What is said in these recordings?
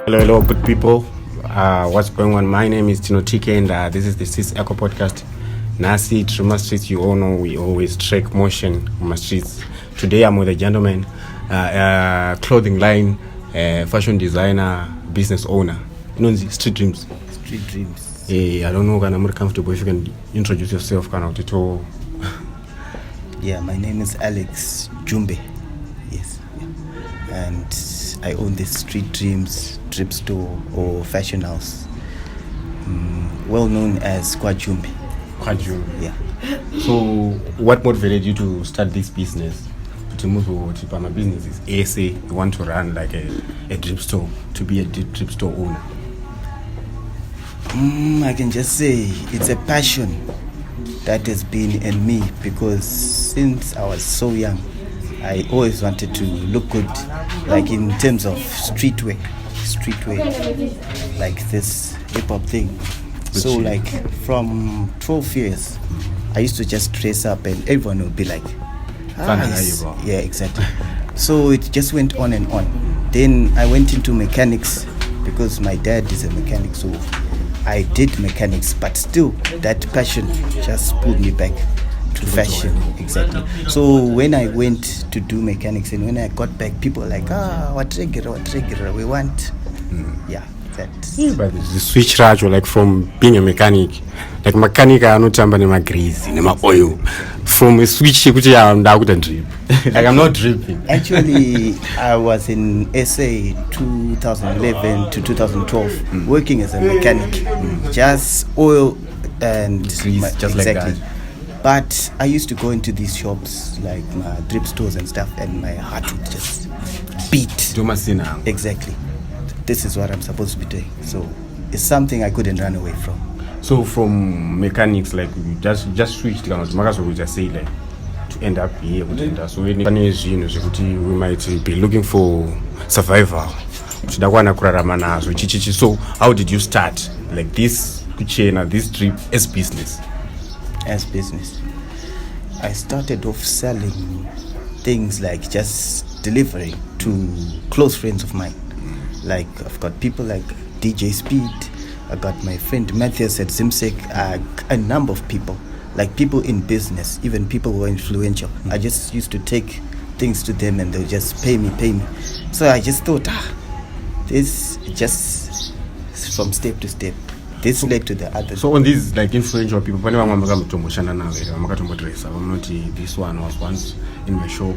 Hello, good people. What's going on? My name is Tino TK, and this is the Cis Echo Podcast. Nasi, Truma Streets, you all know we always track motion on my streets. Today I'm with a gentleman, clothing line, fashion designer, business owner. You know, Street Dreams. Street Dreams. I don't know, I'm more comfortable if you can introduce yourself. Yeah, my name is Alex Jumbe. Yes. And I own this Street Dreams drip store or fashion house, well known as Jumbe. Yeah. So, what motivated you to start this business? My business is ASA. You want to run like a drip store, to be a drip store owner. I can just say it's a passion that has been in me, because since I was so young, I always wanted to look good, like in terms of streetwear, like this hip hop thing. So like from 12 years, I used to just dress up and everyone would be like, yeah, exactly. So it just went on and on. Then I went into mechanics because my dad is a mechanic, so I did mechanics, but still that passion just pulled me back to fashion. Exactly. So when I went to do mechanics and when I got back, people were like, what trigger we want. Yeah, that's... Yeah, but the switch raju, like from being a mechanic, like mechanic I know tamba nema grease, nema oil. From a switch I'm drip. Like I'm not dripping. Actually, I was in SA 2011 to 2012 working as a mechanic. Just oil and grease, just exactly. Like that. But I used to go into these shops, like my drip stores and stuff, and my heart would just beat. Exactly. This is what I'm supposed to be doing. So it's something I couldn't run away from. So from mechanics, like we just switched, so we just say like to end up here. So we might be looking for survival. So how did you start like this chain, this trip as business? As business, I started off selling things like just delivering to close friends of mine. Like I've got people like DJ Speed, I got my friend Matthias at Zimsek, a number of people, like people in business, even people who are influential. I just used to take things to them and they'll just pay me. So I just thought, this just from step to step. This led to the other. So on these like influential people, this one was once in my show.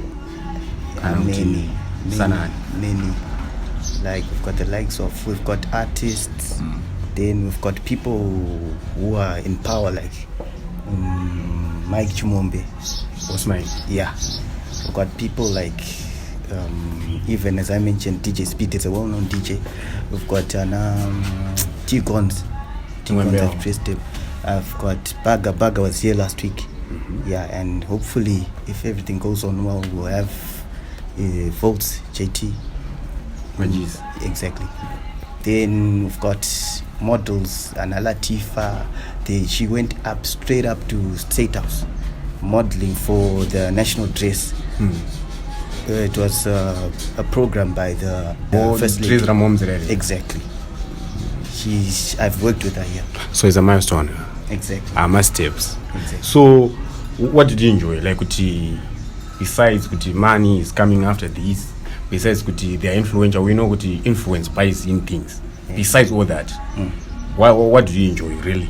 Many. Like we've got the likes of, we've got artists, then we've got people who are in power, like Mike Jumbe. What's Mike? Yeah. We've got people like, even as I mentioned, DJ Speed is a well-known DJ. We've got Gonzi. I've got Bagga was here last week. Yeah, and hopefully if everything goes on well, we'll have Volts, JT. Exactly. Then we've got models, Anna Latifa. She went straight up to State House modeling for the national dress. It was a program by the First Lady. Exactly. I've worked with her here. So it's a milestone. Exactly. My steps. Exactly. So what did you enjoy? Like besides money is coming after this, besides they are influential, we know influence buys in things. Yeah. Besides all that, what do you enjoy really?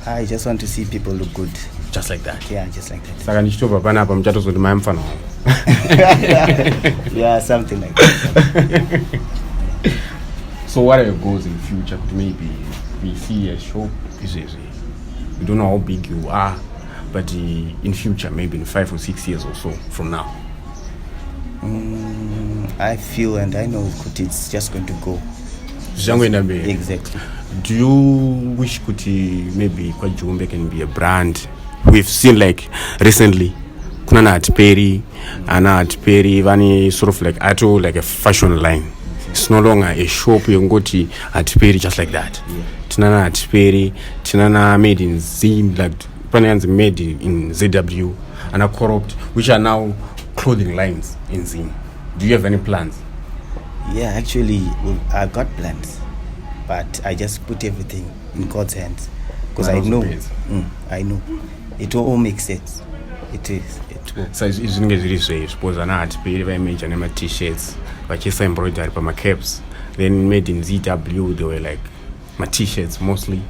I just want to see people look good. Just like that? Yeah, just like that. Yeah, something like that. So what are your goals in the future? Maybe we see a show, we don't know how big you are, but in future, maybe in 5 or 6 years or so from now. I feel and I know it's just going to go. Exactly. Do you wish maybe Jumbe can be a brand? We've seen like recently, kuna Atperi, Vani sort of like Ato, like a fashion line. It's no longer a shop you can go to Atperi just like that. Tinana Atperi, Tinana made in Zim, like Panans made in ZW, and a corrupt, which are now clothing lines in Zim. Do you have any plans? Yeah, actually, I got plans, but I just put everything in God's hands because I know, it will all make sense. It is. It will. So zvinenge zviri zvei suppose vana hatiperi vaimanja nema-t-shirts vachiisa embroidery pamacaps, then made in ZW they were like ma-t-shirts mostly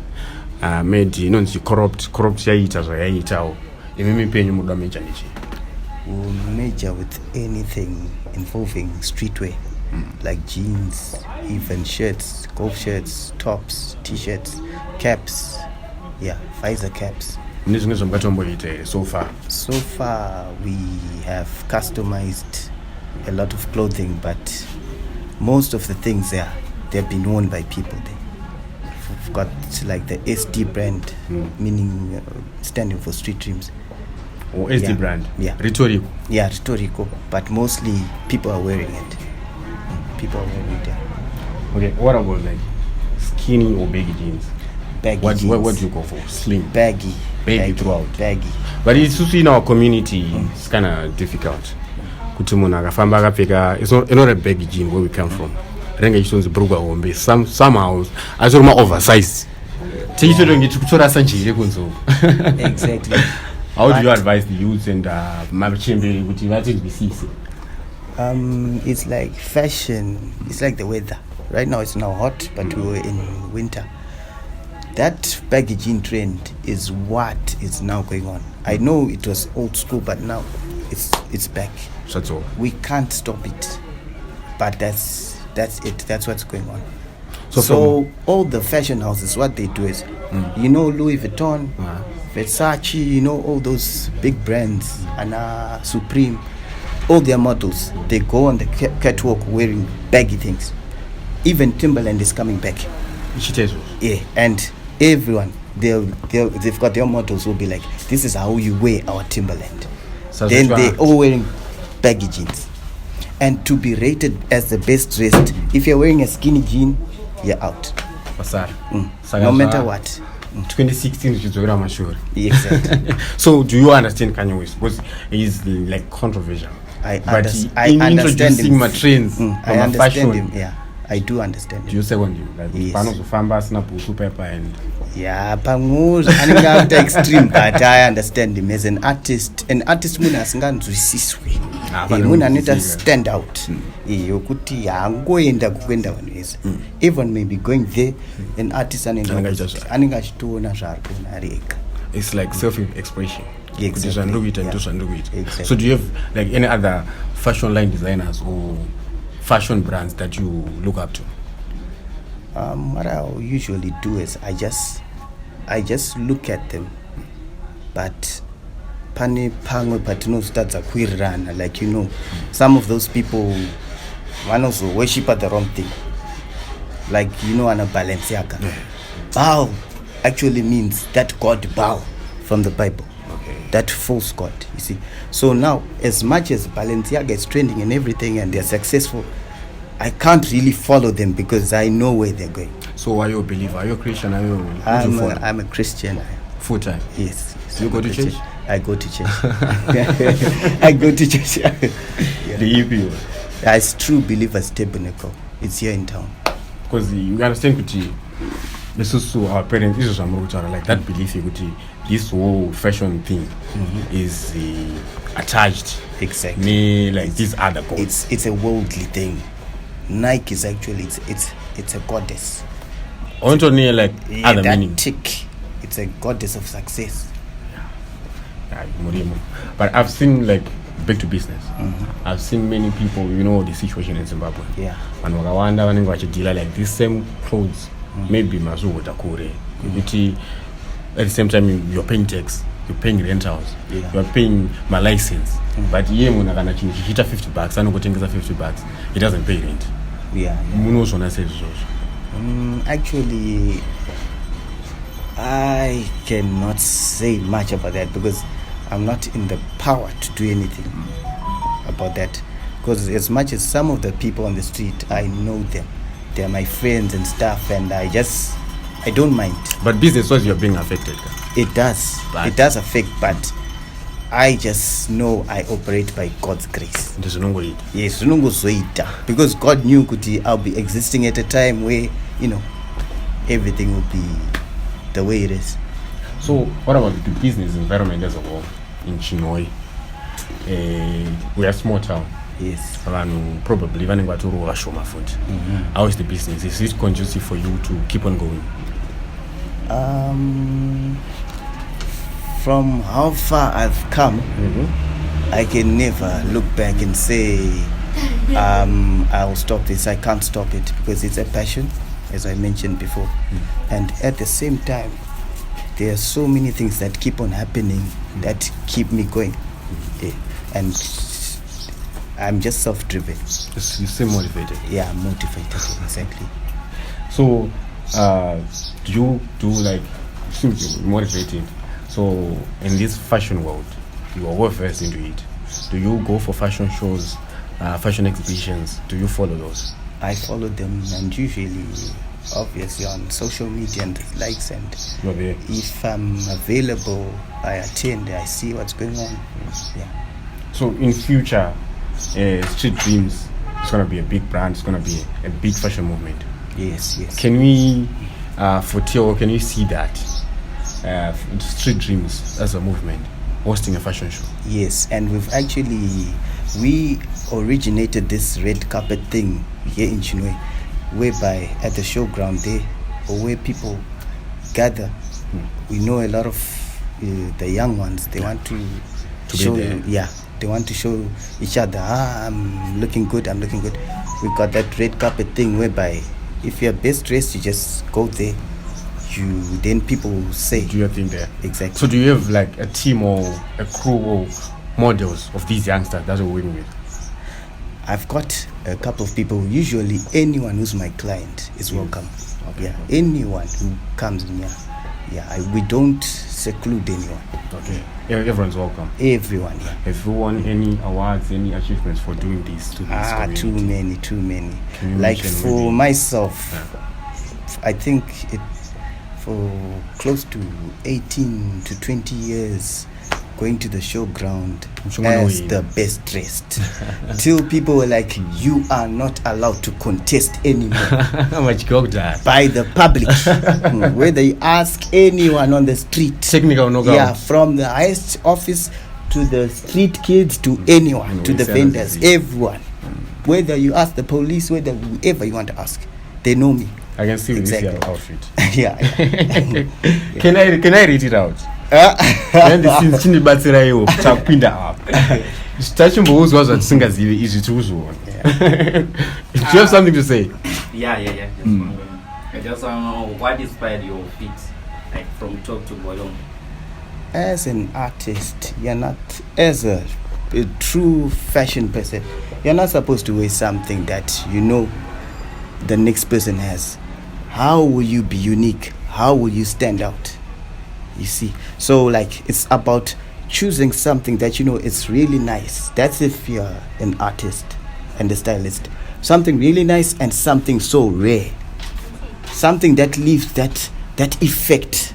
made inonzi corrupt yaita zvayaitawo. Imi penyu muda major nechi? We'll major with anything involving streetwear, like jeans, even shirts, golf shirts, tops, t-shirts, caps, visor caps. So far we have customized a lot of clothing, but most of the things they've been worn by people. We've got like the SD brand, meaning standing for street dreams. Or SD brand? Yeah. Rhetorical? Yeah, rhetorical, but mostly people are wearing it. People are wearing it, Okay, what about like skinny or baggy jeans? Baggy jeans. What do you go for? Slim? Baggy throughout. Baggy. But it's also in our community, it's kind of difficult. Kuti munhu akafamba akapfeka, it's not a baggy jean where we come from. Renga ichonzi brugwa hombe. Somehow, azoroma oversized. Tichitorasa njire kunzo. Exactly. How do you advise the youth and machemberi kuti vatizwisise? It's like fashion. It's like the weather. Right now it's now hot, but we were in winter. That baggy jean trend is what is now going on. I know it was old school, but now it's back. That's all. We can't stop it, but that's it. That's what's going on. So all the fashion houses, what they do is, Louis Vuitton, Versace, all those big brands, and Supreme, all their models, they go on the catwalk wearing baggy things. Even Timberland is coming back. Yeah, and everyone, they've got their models will be like, this is how you wear our Timberland. So then they're all wearing baggy jeans. And to be rated as the best dressed, if you're wearing a skinny jean, you're out. No matter what. 2016 Chizogira Mashuri. Exactly. So do you understand Kanye West? Because he's like controversial. I understand introducing him. My trends. I understand him. Yeah, I do understand him. Do you second him? Like Panos Famba, Snapu, Pepper, and yeah, Pangus, and extreme, but I understand him as an artist. An artist muna singa nzwisiswe. Muna nita stand out. Yokuti angoenda kukwenda vanweza. Even maybe going there, an artist aninga chitona zvarikona arega. It's like self-expression. Exactly. So do you have like any other fashion line designers or fashion brands that you look up to? What I usually do is I just look at them, but pani pangwe patino starts a queer run, like some of those people one also worship at the wrong thing, like on a Balenciaga. Bow actually means that God bow from the Bible. That false God, you see. So now, as much as Balenciaga is trending and everything and they're successful, I can't really follow them because I know where they're going. So are you a believer? Are you a Christian? I'm a Christian. Full time? Yes. You go to church? I go to church. I go to church. The EPO? It's True Believers Tabernacle. It's here in town. Because you understand, Kuti, this is so our parents, this is like that belief, Kuti, this whole fashion thing is attached. Exactly. Like these other gods. It's a worldly thing. Nike is actually it's a goddess. Onto near like other that meaning. Tick. It's a goddess of success. But I've seen like back to business. I've seen many people, the situation in Zimbabwe. Yeah. And wakawanda vanenge vachidila like these same clothes, maybe mazuvo takure. At the same time you're paying tax, you're paying rentals, you're paying my license. But ye muna kana chinhu chichita $50 anongotengesa $50, he doesn't pay rent. Munozona sezvo. Actually, I cannot say much about that because I'm not in the power to do anything about that. Because as much as some of the people on the street, I know them. They're my friends and stuff, and I don't mind. But business-wise, you're being affected. It does. It does affect, but I just know I operate by God's grace. Ndizvinongoita. Yes, zvinongozoita. Because God knew kuti I'll be existing at a time where, everything will be the way it is. So what about the business environment as a whole in Chinhoyi? We are a small town. Yes. Vanhu probably vanenge vatoriwo vashoma futi. How is the business? Is it conducive for you to keep on going? From how far I've come, I can never look back and say I'll stop this. I can't stop it because it's a passion, as I mentioned before. And at the same time, there are so many things that keep on happening that keep me going. Yeah. And I'm just self-driven. You seem motivated. Yeah, I'm motivated, exactly. So, do you you seem to be motivated? So, in this fashion world, you are well versed into it. Do you go for fashion shows, fashion exhibitions? Do you follow those? I follow them, and usually, obviously, on social media and likes. And if I'm available, I attend. I see what's going on. Yeah. So, in future, Street Dreams is going to be a big brand. It's going to be a big fashion movement. Yes. Can we foretell? Can you see that Street Dreams as a movement hosting a fashion show? Yes, and we originated this red carpet thing here in Chinhoyi, whereby at the showground there, or where people gather, we know a lot of the young ones. They want to show. They want to show each other. I'm looking good. We got that red carpet thing whereby if you're best dressed, you just go there. Then people say, do your thing there. Exactly. So do you have like a team or a crew or models of these youngsters that you're working with? I've got a couple of people. Usually anyone who's my client is welcome. Okay. Yeah, anyone who comes in here. Yeah, we don't seclude anyone. Okay. Everyone's welcome. Everyone, yeah. Have you won any awards, any achievements for doing this to this community? Too many. Like for myself, I think for close to 18 to 20 years, going to the showground as the best dressed. Till people were like, you are not allowed to contest anymore. How much got that? By the public. Whether you ask anyone on the street. Technical no. Yeah, from the highest office to the street kids to anyone, to the vendors, everyone. Whether you ask the police, whether whoever you want to ask, they know me. I can see this your outfit. Yeah. Can I read it out? Then the scenes chinibatsira iwo chapinda apa. Tachimbouzwa zvatingazive izvi tikuzoona. Do you have something to say? Yeah. I just want to know what inspired your feet, like from top to bottom. As an artist, you're not, as a true fashion person, you're not supposed to wear something that the next person has. How will you be unique? How will you stand out? You see, so it's about choosing something that it's really nice. That's if you're an artist and a stylist. Something really nice and something so rare. Something that leaves that effect.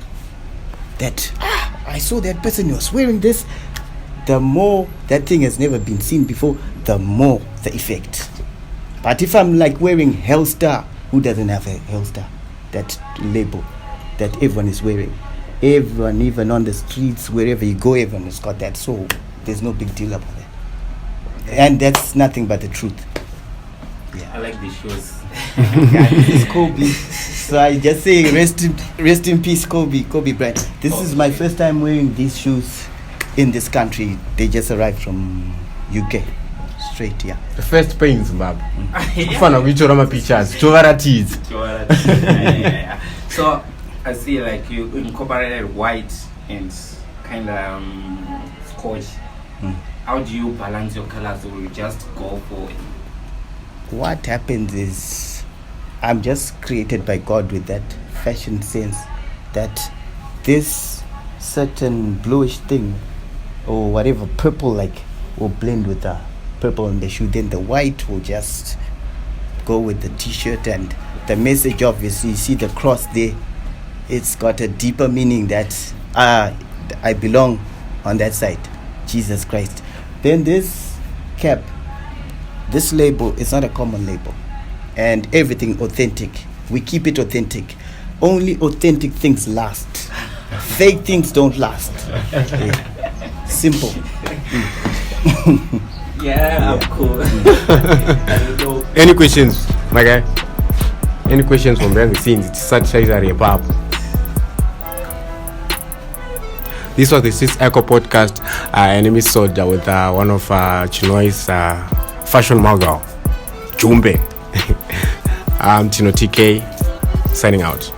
That I saw that person was wearing this. The more that thing has never been seen before, the more the effect. But if I'm wearing Hellstar, who doesn't have a Hellstar? That label that everyone is wearing. Everyone, even on the streets, wherever you go, everyone has got that. So there's no big deal about that. And that's nothing but the truth. Yeah. I like the shoes. This is Kobe. So I just say rest in peace, Kobe Bryant. This is my first time wearing these shoes in this country. They just arrived from UK. Straight, yeah. The first pain in Zimbabwe. Fana kuitora mapictures. Tovaratids. Yeah. So I see you incorporated white and kind of scotch. How do you balance your colors, or you just go for it? What happens is I'm just created by God with that fashion sense that this certain bluish thing or whatever purple will blend with the purple on the shoe. Then the white will just go with the t-shirt, and the message, obviously, you see the cross there. It's got a deeper meaning that I belong on that side. Jesus Christ. Then this cap, this label is not a common label, and everything authentic. We keep it authentic. Only authentic things last. Fake things don't last. Yeah. Simple. Yeah, I'm cool. I don't know. Any questions, my guy? Any questions from behind the scenes? It's such a wrap up. This was the Sis Echo podcast, an episode with one of Chinoy's fashion mogul, Jumbe. I'm Tino TK, signing out.